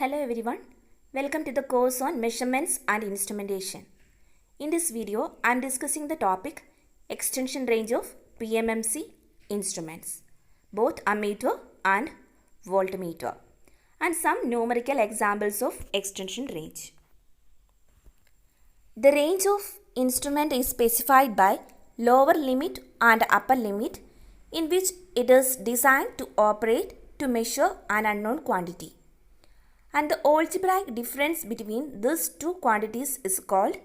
Hello everyone, welcome to the course on measurements and instrumentation. In this video, I am discussing the topic extension range of PMMC instruments, both ammeter and voltmeter, and some numerical examples of extension range. The range of instrument is specified by lower limit and upper limit in which it is designed to operate to measure an unknown quantity. And the algebraic difference between these two quantities is called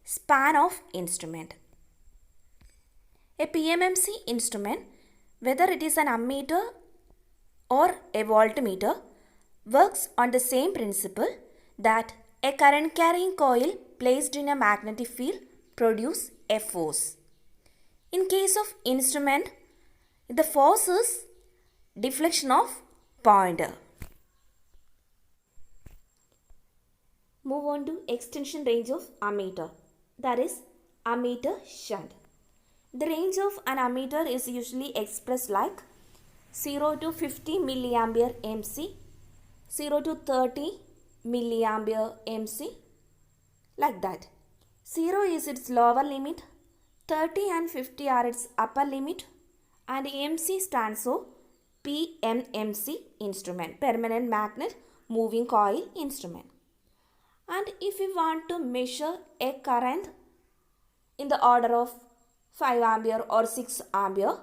span of instrument. A PMMC instrument, whether it is an ammeter or a voltmeter, works on the same principle that a current carrying coil placed in a magnetic field produces a force. In case of instrument, the force is deflection of pointer. Move on to extension range of ammeter, that is ammeter shunt. The range of an ammeter is usually expressed like 0 to 50 milliampere MC, 0 to 30 milliampere MC, like that. 0 is its lower limit, 30 and 50 are its upper limit, and MC stands for PMMC instrument, permanent magnet moving coil instrument. And if we want to measure a current in the order of 5 ampere or 6 ampere,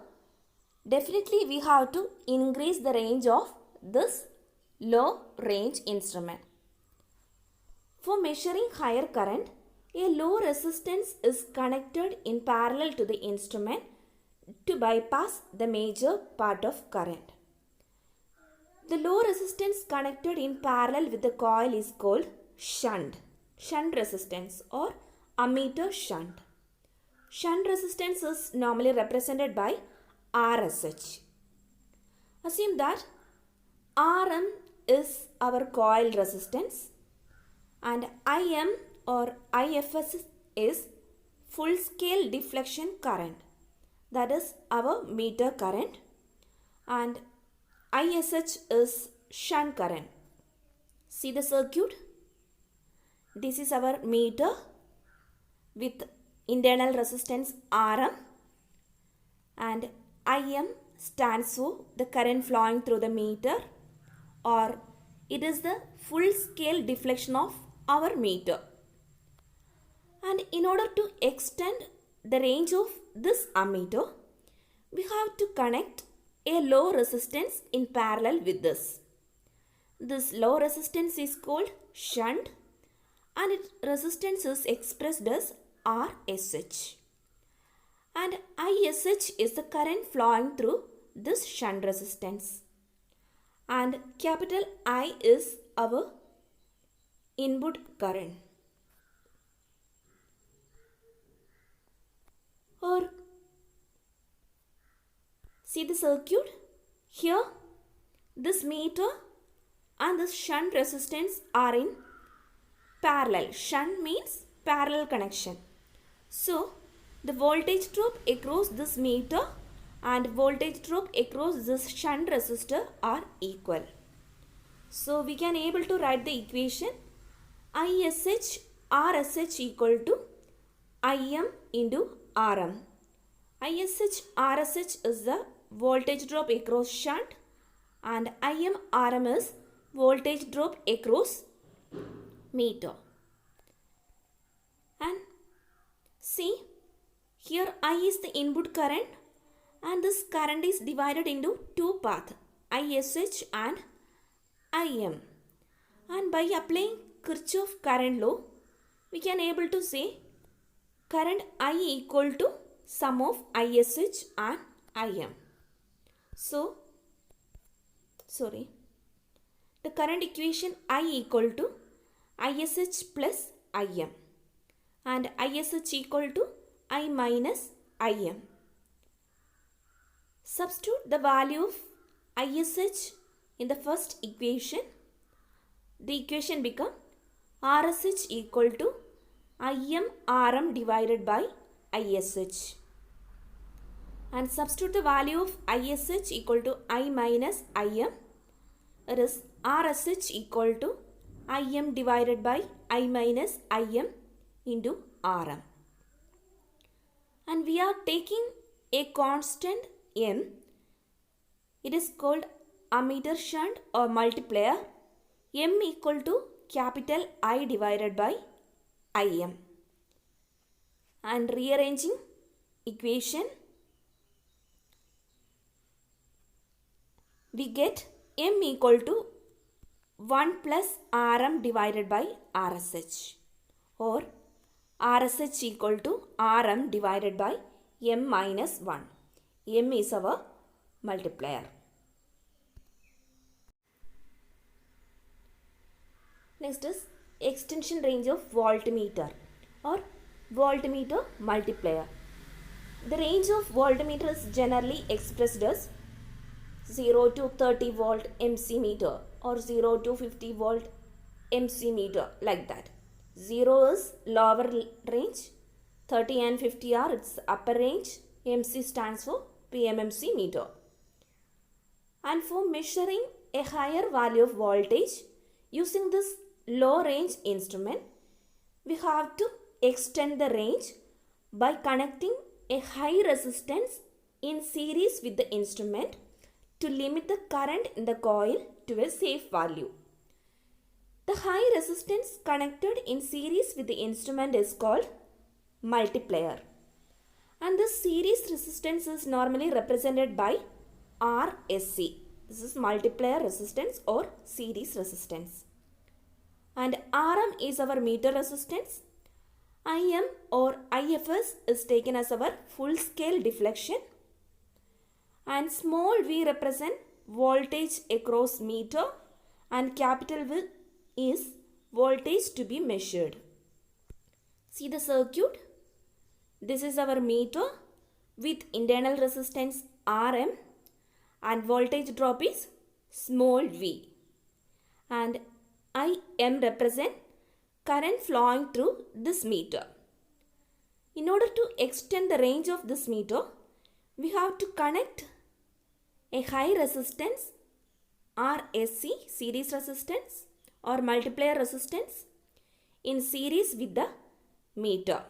definitely we have to increase the range of this low range instrument. For measuring higher current, a low resistance is connected in parallel to the instrument to bypass the major part of current. The low resistance connected in parallel with the coil is called shunt resistance or ammeter shunt. Shunt resistance is normally represented by RSH. Assume that Rm is our coil resistance and Im or IFS is full scale deflection current, that is our meter current, and ISH is shunt current. See the circuit? This is our meter with internal resistance Rm, and Im stands for the current flowing through the meter, or it is the full scale deflection of our meter. And in order to extend the range of this ammeter, we have to connect a low resistance in parallel with this. This low resistance is called shunt, and its resistance is expressed as RSH. And ISH is the current flowing through this shunt resistance. And capital I is our input current. Or see the circuit? Here this meter and this shunt resistance are in parallel. Shunt means parallel connection. So the voltage drop across this meter and voltage drop across this shunt resistor are equal. So we can able to write the equation ISH RSH equal to Im into Rm. ISH RSH is the voltage drop across shunt and Im Rm is voltage drop across meter. And see, here I is the input current and this current is divided into two paths, ISH and Im. And by applying Kirchhoff current law, we can able to say current I equal to sum of ISH and Im. So, the current equation I equal to ISH plus Im and ISH equal to I minus Im. Substitute the value of ISH in the first equation. The equation become RSH equal to Im Rm divided by ISH. And substitute the value of ISH equal to I minus Im. It is RSH equal to Im divided by I minus Im into Rm. And we are taking a constant M. It is called ammeter shunt or multiplier. M equal to capital I divided by Im. And rearranging equation, we get M equal to 1 plus Rm divided by Rsh, or Rsh equal to Rm divided by M minus 1. M is our multiplier. Next is extension range of voltmeter or voltmeter multiplier. The range of voltmeter is generally expressed as 0 to 30 volt MC meter or 0 to 50 volt MC meter, like that. 0 is lower range, 30 and 50 are its upper range. MC stands for PMMC meter. And for measuring a higher value of voltage using this low range instrument, we have to extend the range by connecting a high resistance in series with the instrument to limit the current in the coil to a safe value. The high resistance connected in series with the instrument is called multiplier. And this series resistance is normally represented by RSC. This is multiplier resistance or series resistance. And Rm is our meter resistance. Im or IFS is taken as our full scale deflection. And small v represent voltage across meter, and capital V is voltage to be measured. See the circuit. This is our meter with internal resistance Rm, and voltage drop is small v. And Im represent current flowing through this meter. In order to extend the range of this meter, we have to connect a high resistance RSC, series resistance or multiplier resistance, in series with the meter.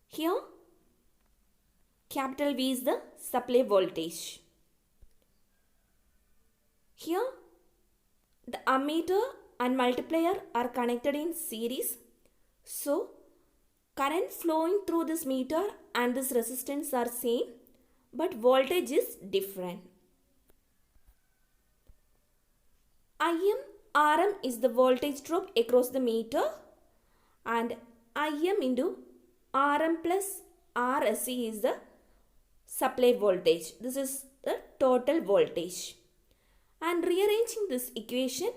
Here capital V is the supply voltage. Here the ammeter and multiplier are connected in series. So current flowing through this meter and this resistance are same, but voltage is different. Rm is the voltage drop across the meter, and Im into Rm plus Rsc is the supply voltage. This is the total voltage. And rearranging this equation,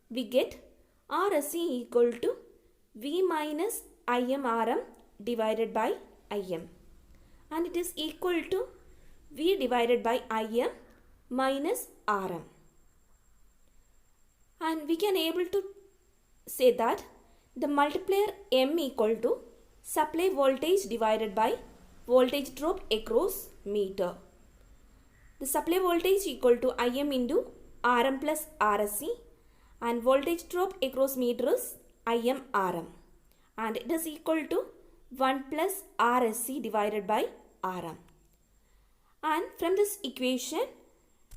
we get Rsc equal to V minus Im divided by Im, and it is equal to V divided by Im minus Rm. And we can able to say that the multiplier M equal to supply voltage divided by voltage drop across meter. The supply voltage equal to Im into Rm plus Rsc, and voltage drop across meter is Im Rm, and it is equal to 1 plus Rsc divided by Rm. And from this equation,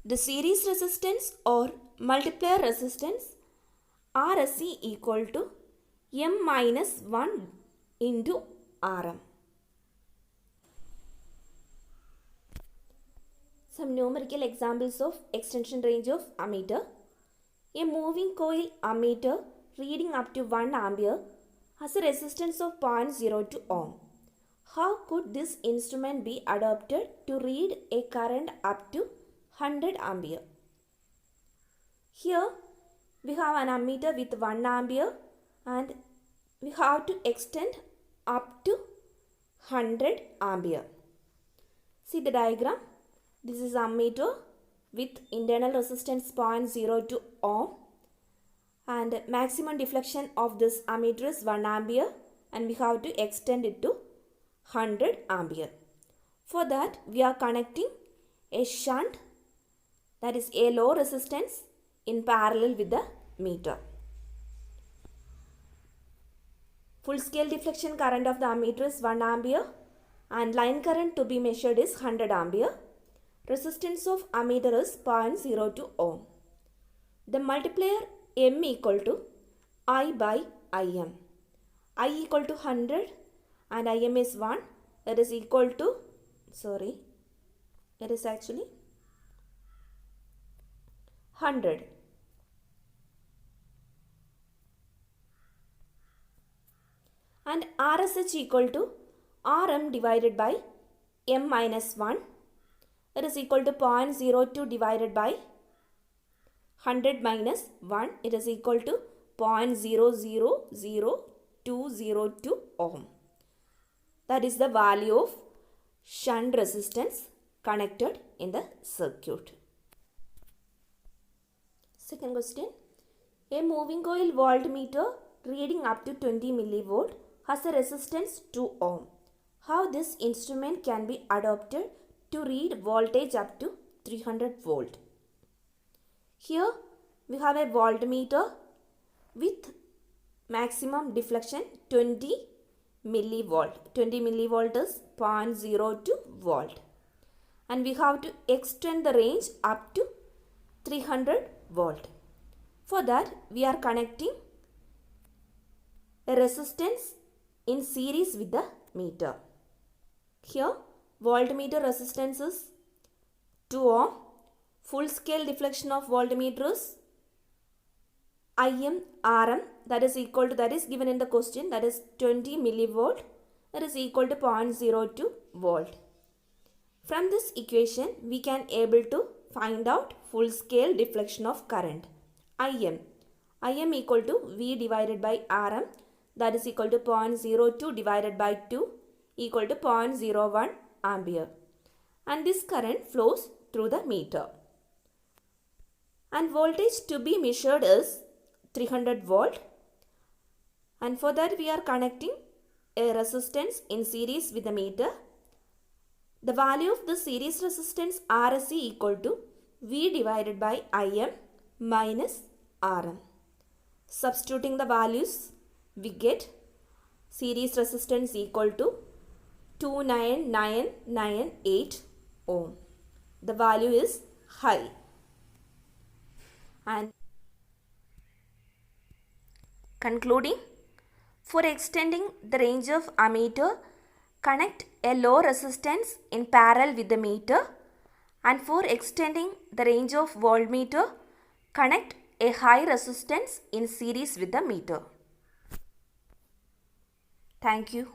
the series resistance or multiplier resistance Rsc equal to M minus 1 into Rm. Some numerical examples of extension range of ammeter. A moving coil ammeter reading up to 1 ampere has a resistance of 0.02 ohm. How could this instrument be adapted to read a current up to 100 ampere? Here we have an ammeter with 1 ampere and we have to extend up to 100 ampere. See the diagram. This is ammeter with internal resistance 0.02 ohm, and maximum deflection of this ammeter is 1 ampere, and we have to extend it to 100 ampere. For that we are connecting a shunt, that is a low resistance, in parallel with the meter. full scale deflection current of the ammeter is 1 ampere and line current to be measured is 100 ampere. Resistance of ammeter is 0.02 ohm. The multiplier M equal to I by Im. I equal to 100 and Im is 1. That is equal to, it is actually 100. And RSH equal to Rm divided by M minus 1. That is equal to 0.02 divided by 100 minus 1. It is equal to 0.000202 ohm. That is the value of shunt resistance connected in the circuit. Second question. A moving coil voltmeter reading up to 20 millivolt has a resistance 2 ohm. How this instrument can be adopted to read voltage up to 300 volt. Here we have a voltmeter with maximum deflection 20 millivolt. 20 millivolt is 0.02 volt. And we have to extend the range up to 300 volt. For that we are connecting a resistance in series with the meter. Here voltmeter resistance is 2 ohm. Full scale deflection of voltmeter is Im Rm, that is equal to, that is given in the question, that is 20 millivolt, that is equal to 0.02 volt. From this equation we can able to find out full scale deflection of current. Im equal to V divided by Rm, that is equal to 0.02 divided by 2 equal to 0.01 ampere. And this current flows through the meter. And voltage to be measured is 300 volt. And for that we are connecting a resistance in series with the meter. The value of the series resistance RSC equal to V divided by Im minus Rm. Substituting the values, we get series resistance equal to 29998 ohm. The value is high. And concluding, for extending the range of ammeter, connect a low resistance in parallel with the meter, and for extending the range of voltmeter, connect a high resistance in series with the meter. Thank you.